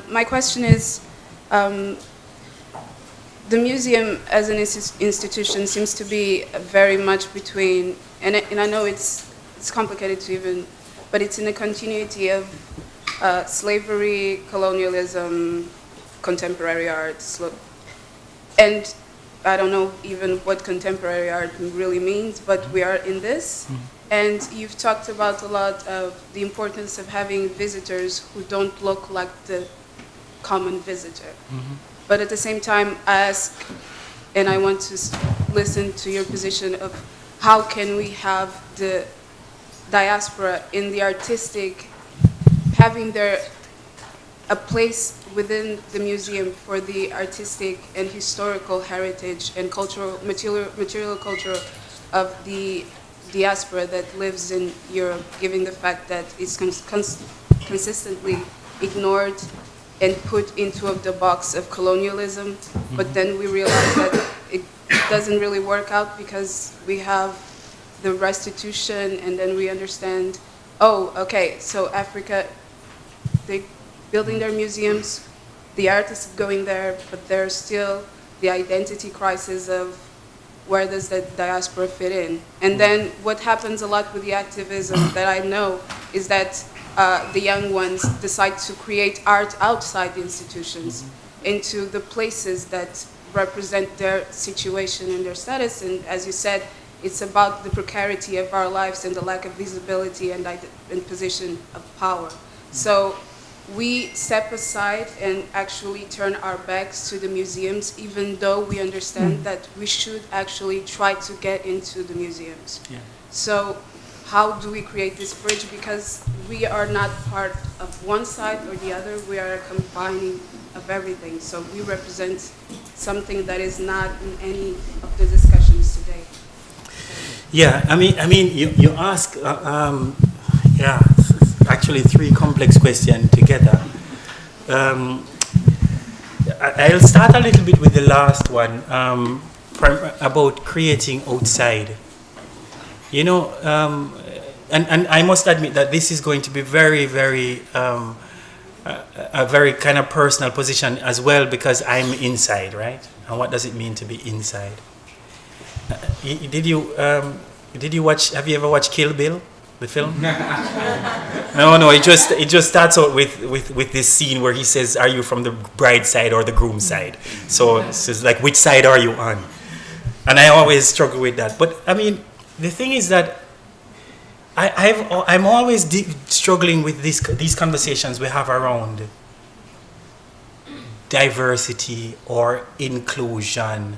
My question is, the museum as an institution seems to be very much between, and I know it's complicated to even, but it's in a continuity of slavery, colonialism, contemporary art, and I don't know even what contemporary art really means, but we are in this. And you've talked about a lot of the importance of having visitors who don't look like the common visitor. But at the same time, I ask, and I want to listen to your position of how can we have the diaspora in the artistic, having a place within the museum for the artistic and historical heritage and cultural, material culture of the diaspora that lives in Europe, given the fact that it's consistently ignored and put into the box of colonialism, but then we realize that it doesn't really work out because we have the restitution, and then we understand, oh, okay, so Africa, they building their museums, the artists going there, but there's still the identity crisis of where does the diaspora fit in? And then what happens a lot with the activism that I know is that the young ones decide to create art outside the institutions, into the places that represent their situation and their status. And as you said, it's about the precarity of our lives and the lack of visibility and position of power. So we step aside and actually turn our backs to the museums, even though we understand that we should actually try to get into the museums. Yeah. So how do we create this bridge? Because we are not part of one side or the other, we are a combining of everything. So we represent something that is not in any of the discussions today. Yeah, I mean, you ask, yeah, actually three complex questions together. I'll start a little bit with the last one, about creating outside. You know, and I must admit that this is going to be very, very, a very kind of personal position as well, because I'm inside, right? And what does it mean to be inside? Did you watch, have you ever watched Kill Bill, the film? No, it just starts out with this scene where he says, are you from the bride side or the groom side? So it's like, which side are you on? And I always struggle with that. But I mean, the thing is that I'm always struggling with these conversations we have around diversity or inclusion,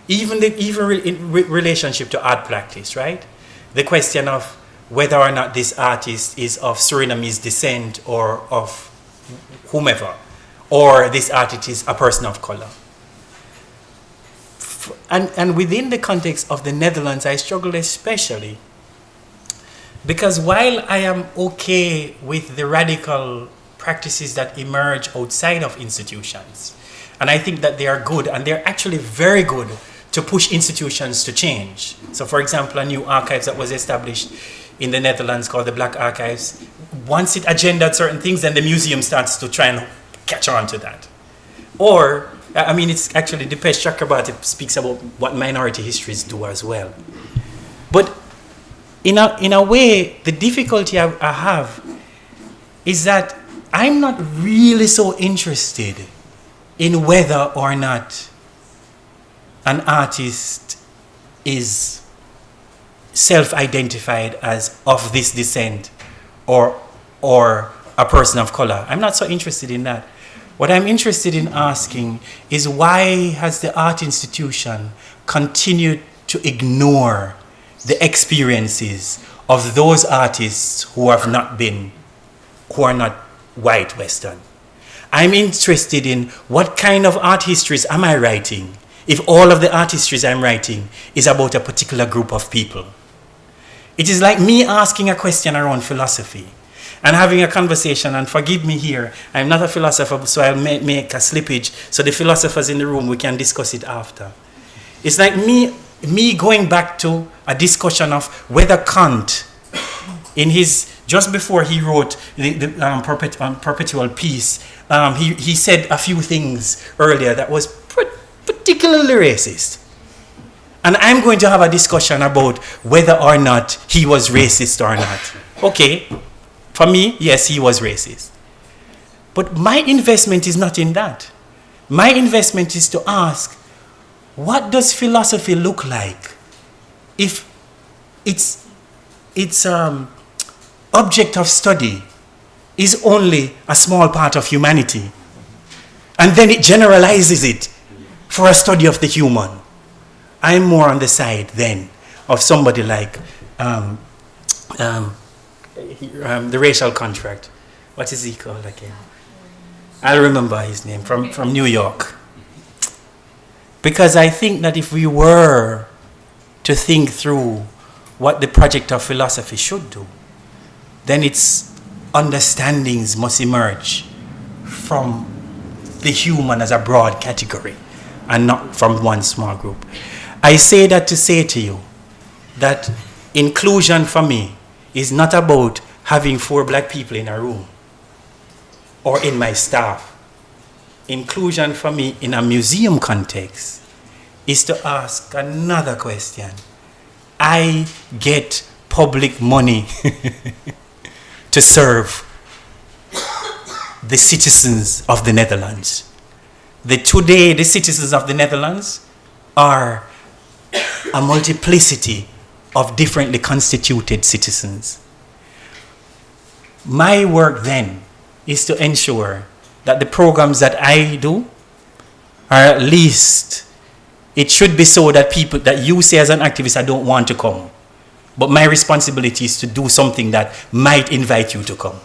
even in relationship to art practice, right? The question of whether or not this artist is of Surinamese descent or of whomever, or this artist is a person of color. And within the context of the Netherlands, I struggle especially because while I am okay with the radical practices that emerge outside of institutions, and I think that they are good, and they're actually very good to push institutions to change. So for example, a new archives that was established in the Netherlands called the Black Archives, once it agendaed certain things, then the museum starts to try and catch on to that. Or, I mean, it's actually Dipesh Chakrabarti speaks about what minority histories do as well. But in a way, the difficulty I have is that I'm not really so interested in whether or not an artist is self-identified as of this descent or a person of color. I'm not so interested in that. What I'm interested in asking is, why has the art institution continued to ignore the experiences of those artists who are not white Western? I'm interested in what kind of art histories am I writing if all of the art histories I'm writing is about a particular group of people. It is like me asking a question around philosophy and having a conversation, and forgive me here, I'm not a philosopher, so I'll make a slippage, so the philosophers in the room, we can discuss it after. It's like me me going back to a discussion of whether Kant, in his, just before he wrote the Perpetual Peace, he said a few things earlier that was particularly racist. And I'm going to have a discussion about whether or not he was racist or not. Okay, for me, yes, he was racist. But my investment is not in that. My investment is to ask, what does philosophy look like if its object of study is only a small part of humanity, and then it generalizes it for a study of the human? I'm more on the side then of somebody like the Racial Contract. What is he called again? I'll remember his name, from New York. Because I think that if we were to think through what the project of philosophy should do, then its understandings must emerge from the human as a broad category and not from one small group. I say that to say to you that inclusion for me is not about having 4 black people in a room or in my staff. Inclusion for me in a museum context is to ask another question. I get public money to serve the citizens of the Netherlands. Today, the citizens of the Netherlands are a multiplicity of differently constituted citizens. My work then is to ensure that the programs that I do are at least, it should be so that people, that you say as an activist, I don't want to come. But my responsibility is to do something that might invite you to come.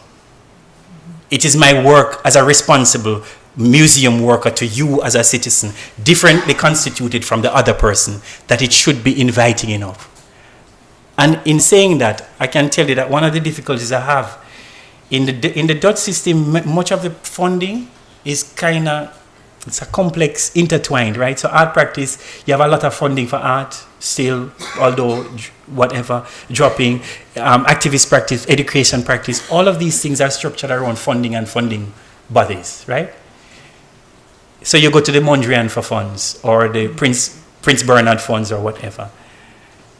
It is my work as a responsible museum worker to you as a citizen, differently constituted from the other person, that it should be inviting enough. And in saying that, I can tell you that one of the difficulties I have in the Dutch system, much of the funding is kind of, it's a complex, intertwined, right? So art practice, you have a lot of funding for art still, although whatever, dropping, activist practice, education practice, all of these things are structured around funding and funding bodies, right? So you go to the Mondrian for funds, or the Prince Bernhard funds, or whatever.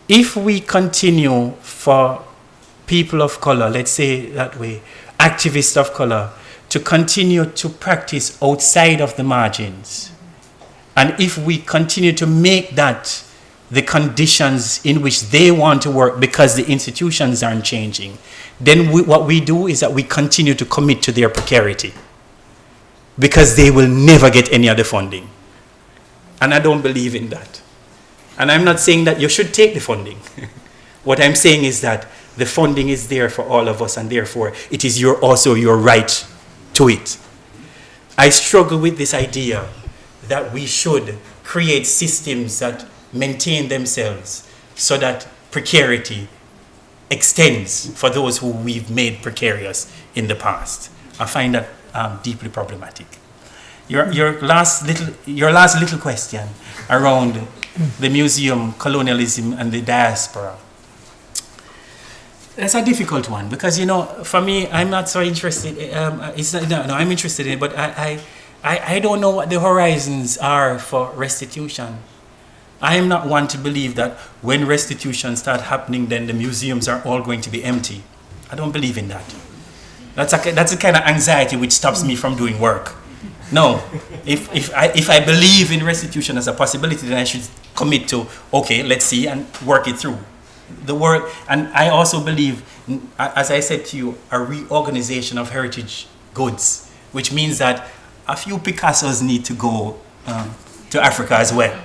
If we continue for people of color, let's say that way, activists of color, to continue to practice outside of the margins, and if we continue to make that the conditions in which they want to work because the institutions aren't changing, then what we do is that we continue to commit to their precarity, because they will never get any other funding. And I don't believe in that. And I'm not saying that you should take the funding. What I'm saying is that the funding is there for all of us, and therefore it is also your right to it. I struggle with this idea that we should create systems that maintain themselves so that precarity extends for those who we've made precarious in the past. I find that deeply problematic. Your last little question around the museum, colonialism, and the diaspora. That's a difficult one, because, you know, for me, I'm not so interested. I'm interested in it, but I don't know what the horizons are for restitution. I am not one to believe that when restitution starts happening, then the museums are all going to be empty. I don't believe in that. That's a kind of anxiety which stops me from doing work. No, if I believe in restitution as a possibility, then I should commit to, okay, let's see, and work it through. The work, and I also believe, as I said to you, a reorganization of heritage goods, which means that a few Picassos need to go to Africa as well.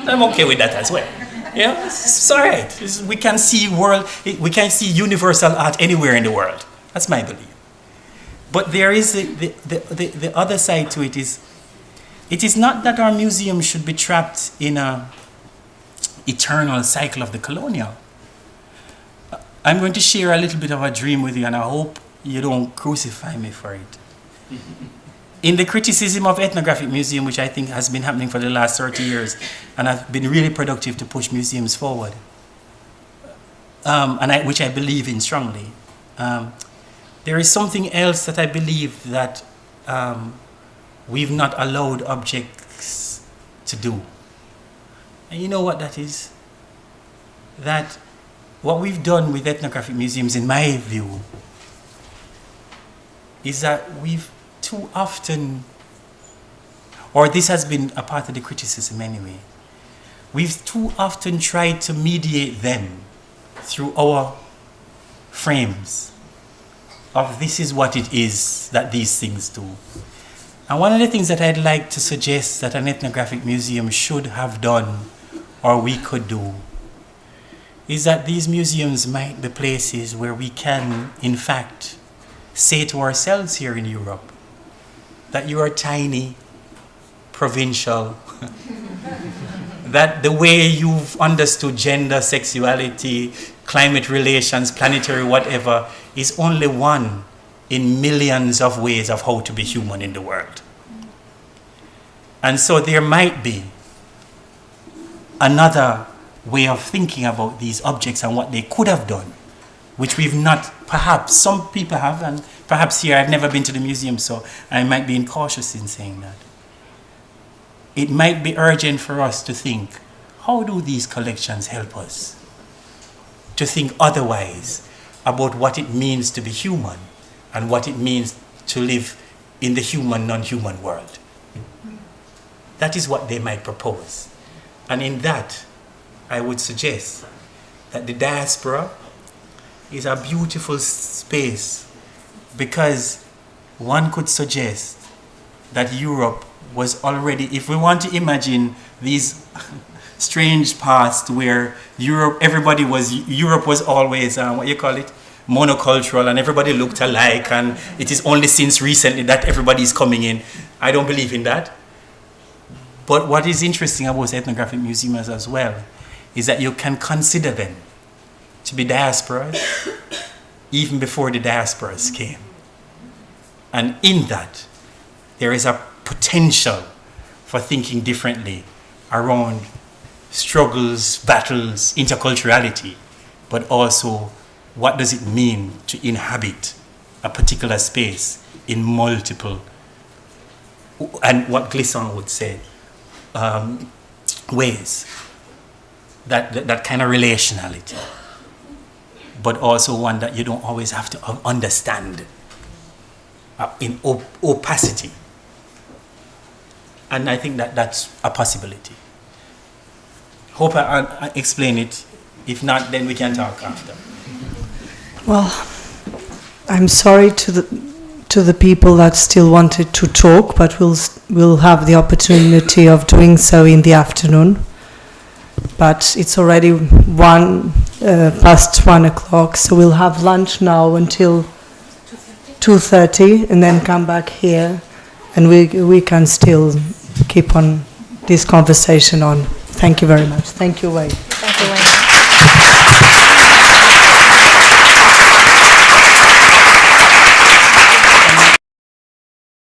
I'm okay with that as well. Yeah, it's all right. We can see universal art anywhere in the world. That's my belief. But there is the other side to it is, it is not that our museum should be trapped in an eternal cycle of the colonial. I'm going to share a little bit of a dream with you, and I hope you don't crucify me for it. in the criticism of ethnographic museum, which I think has been happening for the last 30 years, and have been really productive to push museums forward, which I believe in strongly. There is something else that I believe that we've not allowed objects to do. And you know what that is? That what we've done with ethnographic museums, in my view, is that we've too often, or this has been a part of the criticism anyway, we've too often tried to mediate them through our frames of this is what it is that these things do. And one of the things that I'd like to suggest that an ethnographic museum should have done, or we could do, is that these museums might be places where we can, in fact, say to ourselves here in Europe that you are tiny, provincial, that the way you've understood gender, sexuality, climate relations, planetary whatever, is only one in millions of ways of how to be human in the world. And so there might be another way of thinking about these objects and what they could have done, which we've not, perhaps some people have, and perhaps here I've never been to the museum, so I might be incautious in saying that. It might be urgent for us to think, how do these collections help us to think otherwise about what it means to be human and what it means to live in the human, non-human world? That is what they might propose. And in that, I would suggest that the diaspora is a beautiful space, because one could suggest that Europe was already, if we want to imagine these strange past where Europe was always, what you call it, monocultural, and everybody looked alike, and it is only since recently that everybody is coming in. I don't believe in that. But what is interesting about ethnographic museums as well is that you can consider them to be diasporas even before the diasporas came. And in that, there is a potential for thinking differently around struggles, battles, interculturality, but also what does it mean to inhabit a particular space in multiple, and what Glissant would say, ways. That kind of relationality, but also one that you don't always have to understand in opacity. And I think that that's a possibility. Hope I explain it. If not, then we can talk after. Well, I'm sorry to the people that still wanted to talk, but we'll have the opportunity of doing so in the afternoon. But it's already past 1 o'clock, so we'll have lunch now until 2:30, and then come back here, and we can still keep on this conversation on. Thank you very much. Thank you, Wade.